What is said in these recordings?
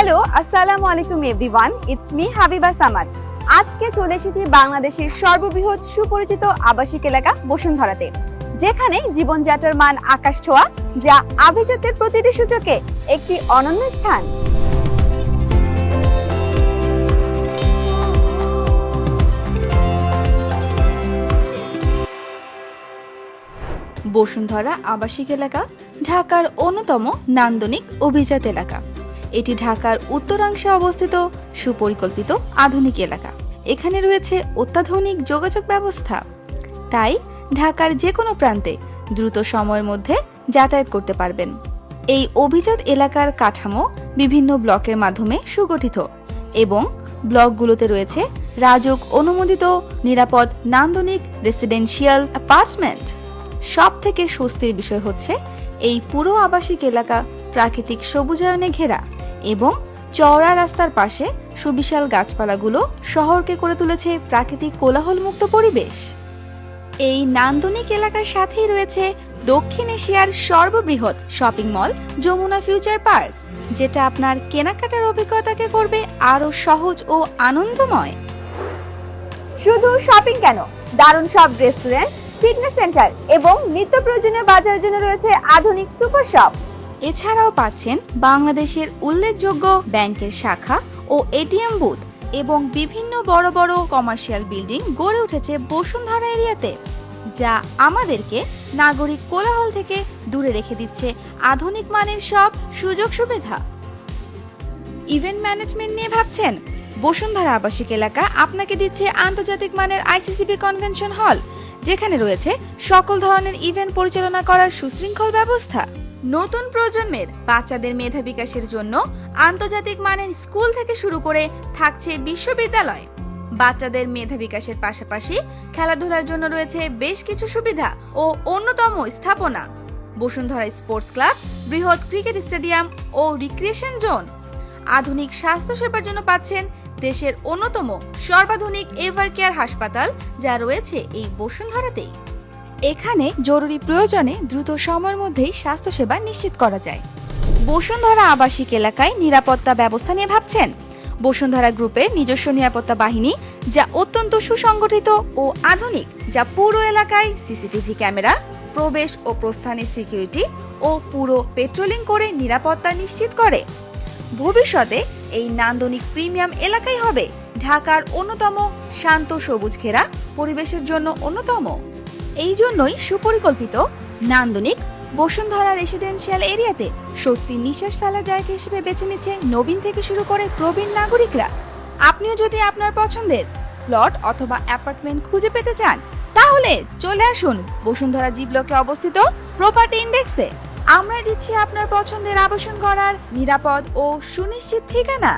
Hello, আসসালামু আলাইকুম everyone, it's me Habiba Samad. আজকে চলে এসেছি বাংলাদেশের সর্ববৃহৎ সুপরিচিত আবাসিক এলাকা বসুন্ধরাতে, যেখানে জীবনযাত্রার মান আকাশ ছোঁয়া, যা আভিজাত্যের প্রতিটি সূচকে একটি অনন্য স্থান। বসুন্ধরা আবাসিক এলাকা ঢাকার অন্যতম নান্দনিক অভিজাত এলাকা। এটি ঢাকার উত্তরাংশে অবস্থিত সুপরিকল্পিত আধুনিক এলাকা। এখানে রয়েছে অত্যাধুনিক যোগাযোগ ব্যবস্থা, তাই ঢাকার যে কোনো প্রান্তে দ্রুত সময়ের মধ্যে যাতায়াত করতে পারবেন। এই অভিজাত এলাকার কাঠামো বিভিন্ন ব্লকের মাধ্যমে সুগঠিত এবং ব্লকগুলোতে রয়েছে রাজুক অনুমোদিত নিরাপদ নান্দনিক রেসিডেন্সিয়াল অ্যাপার্টমেন্ট। সব থেকে স্বস্তির বিষয় হচ্ছে এই পুরো আবাসিক এলাকা প্রাকৃতিক সবুজায়নে ঘেরা এবং চওড়া রাস্তার পাশে সুবিশাল গাছপালাগুলো শহরকে করে তুলেছে প্রাকৃতিক কোলাহলমুক্ত পরিবেশ। এই নান্দনিক এলাকার সাথেই রয়েছে দক্ষিণ এশিয়ার সর্ববৃহৎ shopping mall Jamuna future park, যেটা আপনার কেনাকাটার অভিজ্ঞতাকে করবে আরো সহজ ও আনন্দময়। শুধু শপিং কেন, দারুণ সব রেস্টুরেন্ট, ফিটনেস সেন্টার এবং নিত্য প্রয়োজনীয় বাজারের জন্য রয়েছে আধুনিক সুপার শপ। এছাড়াও পাচ্ছেন বাংলাদেশের উল্লেখযোগ্য ব্যাংকের শাখা ও এটিএম বুথ এবং বিভিন্ন বড় বড় কমার্শিয়াল বিল্ডিং গড়ে উঠেছে বসুন্ধরা এরিয়াতে, যা আমাদেরকে নাগরিক কোলাহল থেকে দূরে রেখে দিচ্ছে আধুনিক মানের সব সুযোগ সুবিধা। ইভেন্ট ম্যানেজমেন্ট নিয়ে ভাবছেন? বসুন্ধরা আবাসিক এলাকা আপনাকে দিচ্ছে আন্তর্জাতিক মানের আইসিসিবি কনভেনশন হল, যেখানে রয়েছে সকল ধরনের ইভেন্ট পরিচালনা করার সুশৃঙ্খল ব্যবস্থা। নতুন প্রজন্মের বাচ্চাদের মেধা বিকাশের জন্য আন্তর্জাতিক মানের স্কুল থেকে শুরু করে থাকছে বিশ্ববিদ্যালয়। বাচ্চাদের মেধা বিকাশের পাশাপাশি খেলাধুলার জন্য রয়েছে বেশ কিছু সুবিধা ও অন্যতম স্থাপনা। বসুন্ধরা স্পোর্টস ক্লাব, বৃহৎ ক্রিকেট স্টেডিয়াম ও রিক্রিয়েশন জোন। আধুনিক স্বাস্থ্য সেবার জন্য পাচ্ছেন দেশের অন্যতম সর্বাধুনিক এভার কেয়ার হাসপাতাল, যা রয়েছে এই বসুন্ধরাতেই। এখানে জরুরি প্রয়োজনে দ্রুত সময়ের মধ্যেই স্বাস্থ্যসেবা নিশ্চিত করা যায়। বসুন্ধরা আবাসিক এলাকায় নিরাপত্তা ব্যবস্থা নিয়ে ভাবছেন? বসুন্ধরা গ্রুপের নিজস্ব নিরাপত্তা বাহিনী, যা অত্যন্ত সুসংগঠিত ও আধুনিক, যা পুরো এলাকায় সিসিটিভি ক্যামেরা, প্রবেশ ও প্রস্থানের সিকিউরিটি ও পুরো পেট্রোলিং করে নিরাপত্তা নিশ্চিত করে। ভবিষ্যতে এই নান্দনিক প্রিমিয়াম এলাকাই হবে ঢাকার অন্যতম শান্ত সবুজ ঘেরা পরিবেশের জন্য অন্যতম। এই জন্যই সুপরিকল্পিত নান্দনিক বসুন্ধরা রেসিডেন্সিয়াল এরিয়াতে স্বস্তির নিঃশ্বাস ফেলা জায়গা হিসেবে বেছে নিচ্ছে নবীন থেকে শুরু করে প্রবীণ নাগরিকরা। আপনিও যদি আপনার পছন্দের প্লট অথবা অ্যাপার্টমেন্ট খুঁজে পেতে চান, তাহলে চলে আসুন বসুন্ধরা জি ব্লকে অবস্থিত প্রপার্টি ইন্ডেক্সে। আমরা দিচ্ছি আপনার পছন্দের আবাসন করার নিরাপদ ও সুনিশ্চিত ঠিকানা।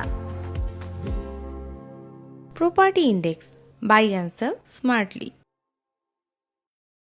Property index, buy and sell smartly.